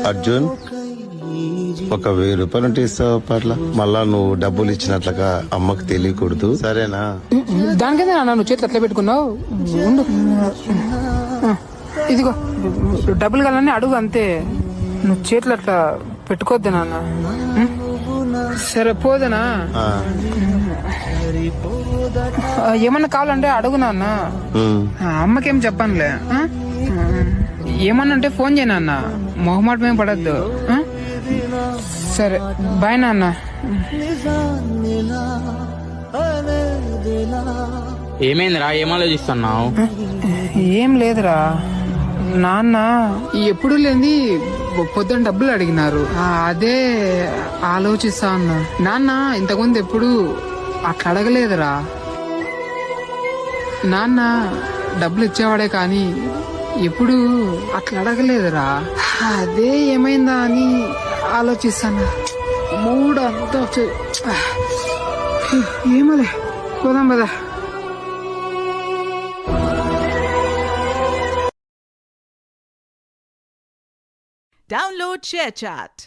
అర్జున్, ఒక 1000 రూపాయలు ఉంటే ఇస్తావా పట్ల? మళ్ళా నువ్వు డబ్బులు ఇచ్చినట్లుగా అమ్మకి తెలియకూడదు, సరేనా? దానికైతే నువ్వు చేతులు ఎట్లా పెట్టుకున్నావు? ఉండు, ఇదిగో డబ్బులు కావాలని అడుగు, అంతే. నువ్వు చేతులు అట్లా పెట్టుకోవద్దు నాన్న. సరే పోదనా? ఏమన్నా కావాలంటే అడుగు నాన్న. అమ్మకేం చెప్పనులే. ఏమన్నా అంటే ఫోన్ చేయను అన్న, మొహమాటమేం పడద్దు. సరే బాయ్ నాన్న. ఏమైందిరా, ఏం ఆలోచిస్తున్నావు? ఏం లేదురా నాన్న, ఎప్పుడు లేని పొద్దున్న డబ్బులు అడిగినారు, అదే ఆలోచిస్తా ఉన్నా. నాన్న ఇంతకుముందు ఎప్పుడు అట్లా అడగలేదురా. నాన్న డబ్బులు ఇచ్చేవాడే కానీ ఎప్పుడు అట్లా అడగలేదురా. అదే ఏమైందా అని ఆలోచిస్తాను. మూడు అంతా ఏమలే, పోదాం కదా. Download ShareChat.